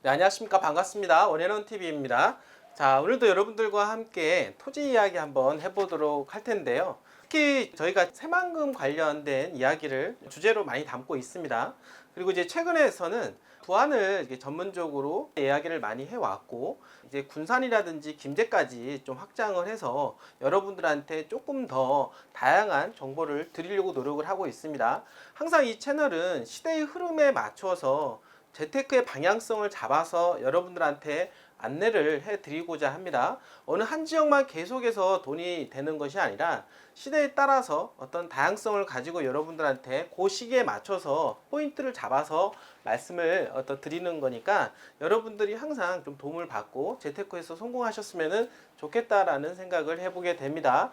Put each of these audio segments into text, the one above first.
네, 안녕하십니까. 반갑습니다. 원앤원TV입니다. 자, 오늘도 여러분들과 함께 토지 이야기 한번 해보도록 할 텐데요. 특히 저희가 새만금 관련된 이야기를 주제로 많이 담고 있습니다. 그리고 이제 최근에서는 부안을 전문적으로 이야기를 많이 해왔고, 이제 군산이라든지 김제까지 좀 확장을 해서 여러분들한테 조금 더 다양한 정보를 드리려고 노력을 하고 있습니다. 항상 이 채널은 시대의 흐름에 맞춰서 재테크의 방향성을 잡아서 여러분들한테 안내를 해드리고자 합니다. 어느 한 지역만 계속해서 돈이 되는 것이 아니라 시대에 따라서 어떤 다양성을 가지고 여러분들한테 그 시기에 맞춰서 포인트를 잡아서 말씀을 드리는 거니까 여러분들이 항상 좀 도움을 받고 재테크에서 성공하셨으면 좋겠다라는 생각을 해보게 됩니다.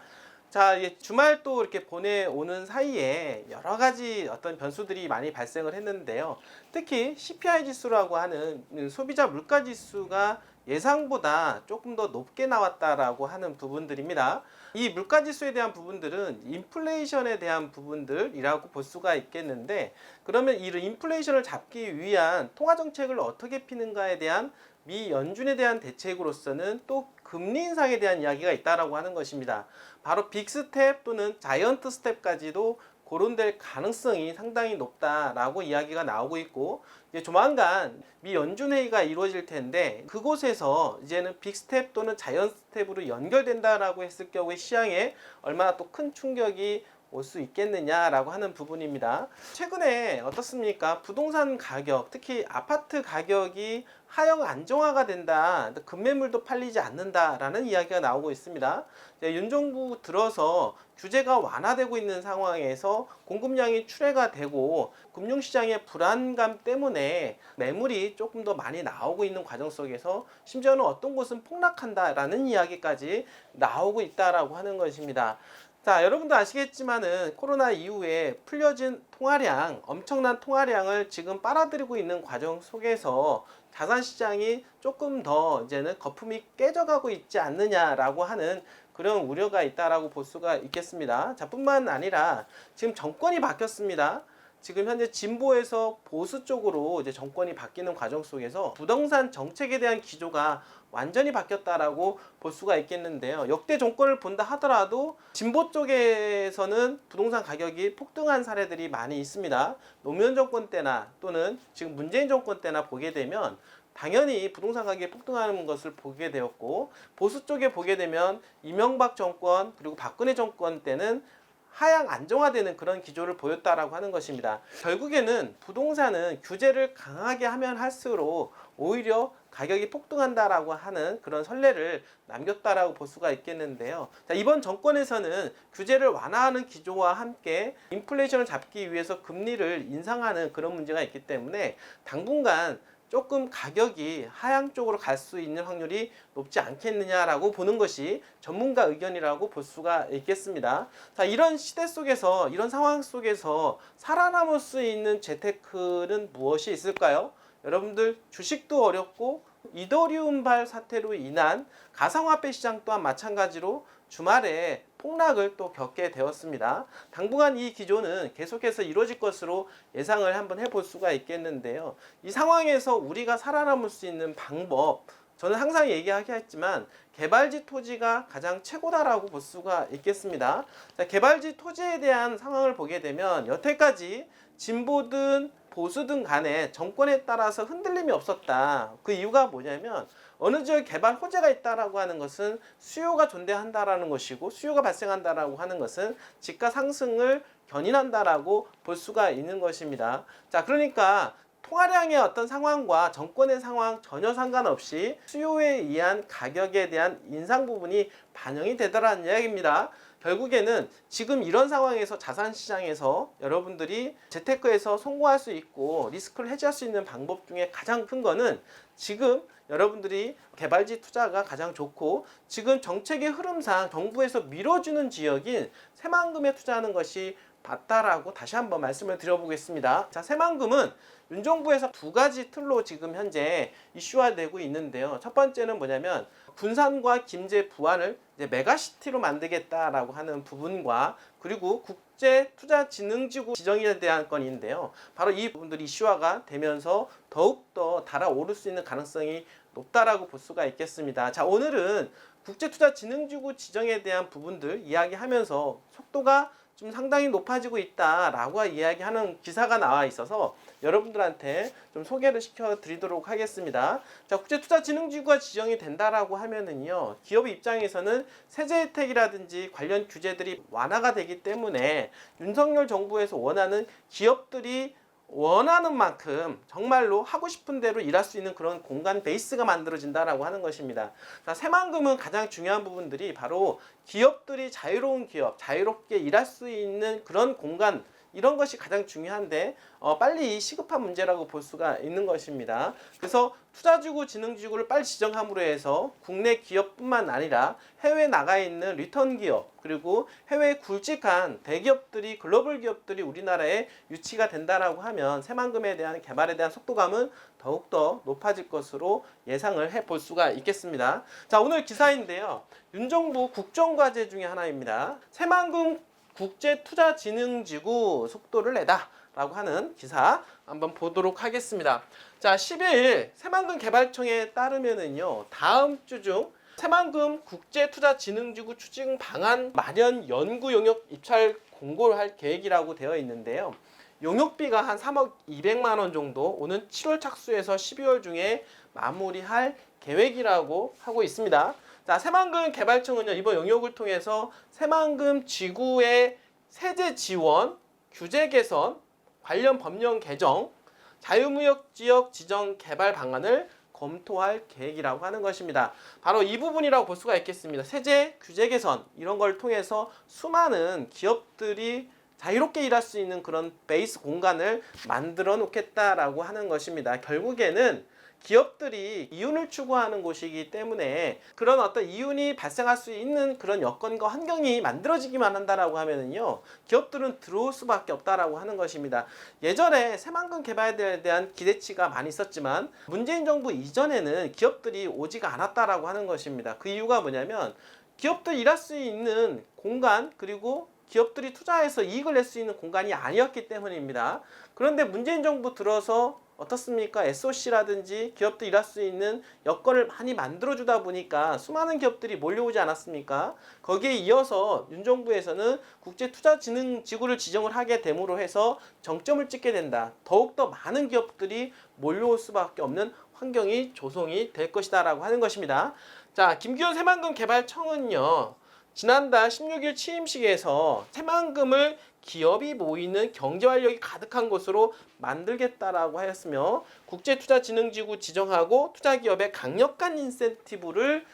자, 주말 또 이렇게 보내오는 사이에 여러 가지 어떤 변수들이 많이 발생을 했는데요. 특히 CPI 지수라고 하는 소비자 물가 지수가 예상보다 조금 더 높게 나왔다라고 하는 부분들입니다. 이 물가 지수에 대한 부분들은 인플레이션에 대한 부분들이라고 볼 수가 있겠는데, 그러면 이 인플레이션을 잡기 위한 통화 정책을 어떻게 피는가에 대한 미 연준에 대한 대책으로서는 또 금리 인상에 대한 이야기가 있다라고 하는 것입니다. 바로 빅스텝 또는 자이언트 스텝까지도 거론될 가능성이 상당히 높다라고 이야기가 나오고 있고, 이제 조만간 미 연준 회의가 이루어질 텐데 그곳에서 이제는 빅스텝 또는 자이언트 스텝으로 연결된다라고 했을 경우에 시장에 얼마나 또 큰 충격이 올 수 있겠느냐라고 하는 부분입니다. 최근에 어떻습니까? 부동산 가격, 특히 아파트 가격이 하향 안정화가 된다, 급매물도 팔리지 않는다라는 이야기가 나오고 있습니다. 윤 정부 들어서 규제가 완화되고 있는 상황에서 공급량이 출회가 되고 금융시장의 불안감 때문에 매물이 조금 더 많이 나오고 있는 과정 속에서 심지어는 어떤 곳은 폭락한다라는 이야기까지 나오고 있다라고 하는 것입니다. 자, 여러분도 아시겠지만은 코로나 이후에 풀려진 통화량, 엄청난 통화량을 지금 빨아들이고 있는 과정 속에서 자산시장이 조금 더 이제는 거품이 깨져가고 있지 않느냐라고 하는 그런 우려가 있다라고 볼 수가 있겠습니다. 자, 뿐만 아니라 지금 정권이 바뀌었습니다. 지금 현재 진보에서 보수 쪽으로 이제 정권이 바뀌는 과정 속에서 부동산 정책에 대한 기조가 완전히 바뀌었다라고 볼 수가 있겠는데요. 역대 정권을 본다 하더라도 진보 쪽에서는 부동산 가격이 폭등한 사례들이 많이 있습니다. 노무현 정권 때나 또는 지금 문재인 정권 때나 보게 되면 당연히 부동산 가격이 폭등하는 것을 보게 되었고, 보수 쪽에 보게 되면 이명박 정권 그리고 박근혜 정권 때는 하향 안정화되는 그런 기조를 보였다라고 하는 것입니다. 결국에는 부동산은 규제를 강하게 하면 할수록 오히려 가격이 폭등한다라고 하는 그런 선례를 남겼다라고 볼 수가 있겠는데요. 자, 이번 정권에서는 규제를 완화하는 기조와 함께 인플레이션을 잡기 위해서 금리를 인상하는 그런 문제가 있기 때문에 당분간 조금 가격이 하향 쪽으로 갈 수 있는 확률이 높지 않겠느냐라고 보는 것이 전문가 의견이라고 볼 수가 있겠습니다. 자, 이런 시대 속에서, 이런 상황 속에서 살아남을 수 있는 재테크는 무엇이 있을까요? 여러분들, 주식도 어렵고 이더리움발 사태로 인한 가상화폐 시장 또한 마찬가지로 주말에 폭락을 또 겪게 되었습니다. 당분간 이 기조는 계속해서 이루어질 것으로 예상을 한번 해볼 수가 있겠는데요. 이 상황에서 우리가 살아남을 수 있는 방법, 저는 항상 얘기하긴 했지만 개발지 토지가 가장 최고다라고 볼 수가 있겠습니다. 자, 개발지 토지에 대한 상황을 보게 되면 여태까지 진보든 보수든 간에 정권에 따라서 흔들림이 없었다. 그 이유가 뭐냐면 어느 지역에 개발 호재가 있다라고 하는 것은 수요가 존재한다라는 것이고, 수요가 발생한다라고 하는 것은 집가 상승을 견인한다라고 볼 수가 있는 것입니다. 자, 그러니까 통화량의 어떤 상황과 정권의 상황 전혀 상관없이 수요에 의한 가격에 대한 인상 부분이 반영이 되더라는 이야기입니다. 결국에는 지금 이런 상황에서 자산시장에서 여러분들이 재테크에서 성공할 수 있고 리스크를 해지할 수 있는 방법 중에 가장 큰 거는 지금 여러분들이 개발지 투자가 가장 좋고, 지금 정책의 흐름상 정부에서 밀어주는 지역인 새만금에 투자하는 것이 맞다라고 다시 한번 말씀을 드려보겠습니다. 자, 새만금은 윤 정부에서 두 가지 틀로 지금 현재 이슈화되고 있는데요. 첫 번째는 뭐냐면 군산과 김제 부안을 이제 메가시티로 만들겠다라고 하는 부분과, 그리고 국제투자진흥지구 지정에 대한 건인데요. 바로 이 부분들이 이슈화가 되면서 더욱더 달아오를 수 있는 가능성이 높다라고 볼 수가 있겠습니다. 자, 오늘은 국제투자진흥지구 지정에 대한 부분들 이야기하면서 속도가 좀 상당히 높아지고 있다라고 이야기하는 기사가 나와 있어서 여러분들한테 좀 소개를 시켜드리도록 하겠습니다. 자, 국제투자진흥지구가 지정이 된다라고 하면은요, 기업 입장에서는 세제 혜택이라든지 관련 규제들이 완화가 되기 때문에 윤석열 정부에서 원하는 기업들이 원하는 만큼 정말로 하고 싶은 대로 일할 수 있는 그런 공간 베이스가 만들어진다라고 하는 것입니다. 자, 새만금은 가장 중요한 부분들이 바로 기업들이 자유로운 기업, 자유롭게 일할 수 있는 그런 공간, 이런 것이 가장 중요한데 빨리 시급한 문제라고 볼 수가 있는 것입니다. 그래서 투자지구, 진흥지구를 빨리 지정함으로 해서 국내 기업뿐만 아니라 해외에 나가 있는 리턴 기업, 그리고 해외에 굵직한 대기업들이, 글로벌 기업들이 우리나라에 유치가 된다라고 하면 새만금에 대한 개발에 대한 속도감은 더욱더 높아질 것으로 예상을 해볼 수가 있겠습니다. 자, 오늘 기사인데요. 윤정부 국정과제 중에 하나입니다. 새만금 국제투자진흥지구 속도를 내다 라고 하는 기사 한번 보도록 하겠습니다. 자, 10일 새만금 개발청에 따르면은요, 다음 주 중 새만금 국제투자진흥지구 추진 방안 마련 연구 용역 입찰 공고를 할 계획이라고 되어 있는데요. 용역비가 한 3억 200만 원 정도 오는 7월 착수해서 12월 중에 마무리할 계획이라고 하고 있습니다. 자, 새만금 개발청은요, 이번 용역을 통해서 새만금 지구의 세제 지원, 규제 개선, 관련 법령 개정, 자유무역 지역 지정 개발 방안을 검토할 계획이라고 하는 것입니다. 바로 이 부분이라고 볼 수가 있겠습니다. 세제, 규제 개선 이런 걸 통해서 수많은 기업들이 자유롭게 일할 수 있는 그런 베이스 공간을 만들어 놓겠다라고 하는 것입니다. 결국에는 기업들이 이윤을 추구하는 곳이기 때문에 그런 어떤 이윤이 발생할 수 있는 그런 여건과 환경이 만들어지기만 한다라고 하면은요, 기업들은 들어올 수밖에 없다라고 하는 것입니다. 예전에 새만금 개발에 대한 기대치가 많이 있었지만 문재인 정부 이전에는 기업들이 오지가 않았다라고 하는 것입니다. 그 이유가 뭐냐면 기업들 일할 수 있는 공간, 그리고 기업들이 투자해서 이익을 낼 수 있는 공간이 아니었기 때문입니다. 그런데 문재인 정부 들어서 어떻습니까? SOC라든지 기업들 일할 수 있는 여건을 많이 만들어주다 보니까 수많은 기업들이 몰려오지 않았습니까? 거기에 이어서 윤 정부에서는 국제투자진흥지구를 지정을 하게 됨으로 해서 정점을 찍게 된다. 더욱더 많은 기업들이 몰려올 수밖에 없는 환경이 조성이 될 것이다 라고 하는 것입니다. 자, 김규현 새만금 개발청은요, 지난달 16일 취임식에서 새만금을 기업이 모이는 경제활력이 가득한 곳으로 만들겠다라고 하였으며 국제투자진흥지구 지정하고 투자기업의 강력한 인센티브를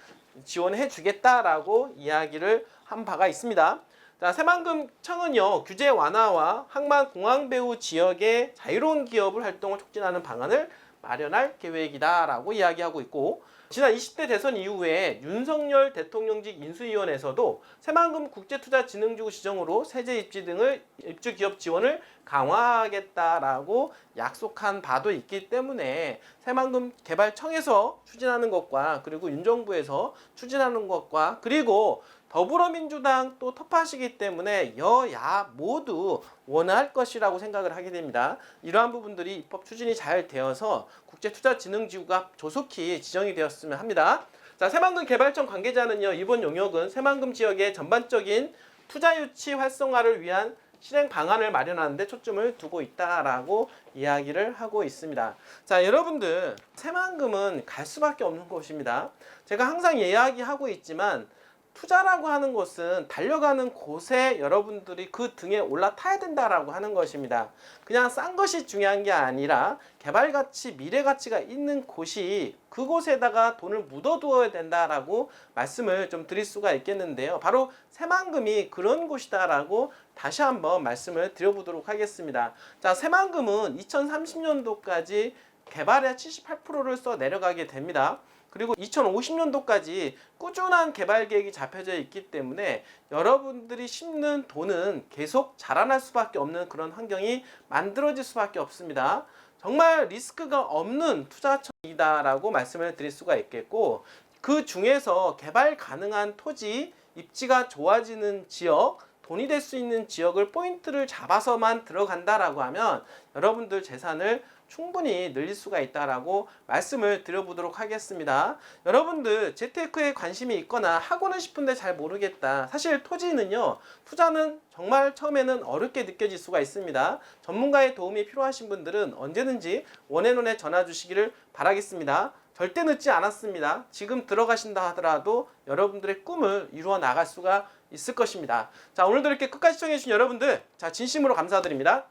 지원해 주겠다라고 이야기를 한 바가 있습니다. 자, 새만금청은요, 규제 완화와 항만 공항 배후 지역의 자유로운 기업을 활동을 촉진하는 방안을 마련할 계획이다라고 이야기하고 있고, 지난 20대 대선 이후에 윤석열 대통령직 인수위원회에서도 새만금 국제투자진흥지구 지정으로 세제 입지 등을 입주 기업 지원을 강화하겠다라고 약속한 바도 있기 때문에 새만금 개발청에서 추진하는 것과 그리고 윤정부에서 추진하는 것과 그리고 더불어민주당 또 텃밭이기 때문에 여야 모두 원할 것이라고 생각을 하게 됩니다. 이러한 부분들이 입법 추진이 잘 되어서 국제투자진흥지구가 조속히 지정이 되었으면 합니다. 자, 새만금 개발청 관계자는요, 이번 용역은 새만금 지역의 전반적인 투자 유치 활성화를 위한 실행 방안을 마련하는 데 초점을 두고 있다라고 이야기를 하고 있습니다. 자, 여러분들, 새만금은 갈 수밖에 없는 곳입니다. 제가 항상 이야기하고 있지만 투자라고 하는 것은 달려가는 곳에 여러분들이 그 등에 올라타야 된다라고 하는 것입니다. 그냥 싼 것이 중요한 게 아니라 개발가치, 미래가치가 있는 곳이 그곳에다가 돈을 묻어두어야 된다라고 말씀을 좀 드릴 수가 있겠는데요. 바로 새만금이 그런 곳이다라고 다시 한번 말씀을 드려보도록 하겠습니다. 자, 새만금은 2030년도까지 개발의 78%를 써 내려가게 됩니다. 그리고 2050년도까지 꾸준한 개발 계획이 잡혀져 있기 때문에 여러분들이 심는 돈은 계속 자라날 수밖에 없는 그런 환경이 만들어질 수밖에 없습니다. 정말 리스크가 없는 투자처이다라고 말씀을 드릴 수가 있겠고, 그 중에서 개발 가능한 토지, 입지가 좋아지는 지역, 돈이 될 수 있는 지역을 포인트를 잡아서만 들어간다라고 하면 여러분들 재산을 충분히 늘릴 수가 있다라고 말씀을 드려보도록 하겠습니다. 여러분들 재테크에 관심이 있거나 하고는 싶은데 잘 모르겠다. 사실 토지는요, 투자는 정말 처음에는 어렵게 느껴질 수가 있습니다. 전문가의 도움이 필요하신 분들은 언제든지 원앤원에 전화 주시기를 바라겠습니다. 절대 늦지 않았습니다. 지금 들어가신다 하더라도 여러분들의 꿈을 이루어 나갈 수가 있을 것입니다. 자, 오늘도 이렇게 끝까지 시청해주신 여러분들, 자, 진심으로 감사드립니다.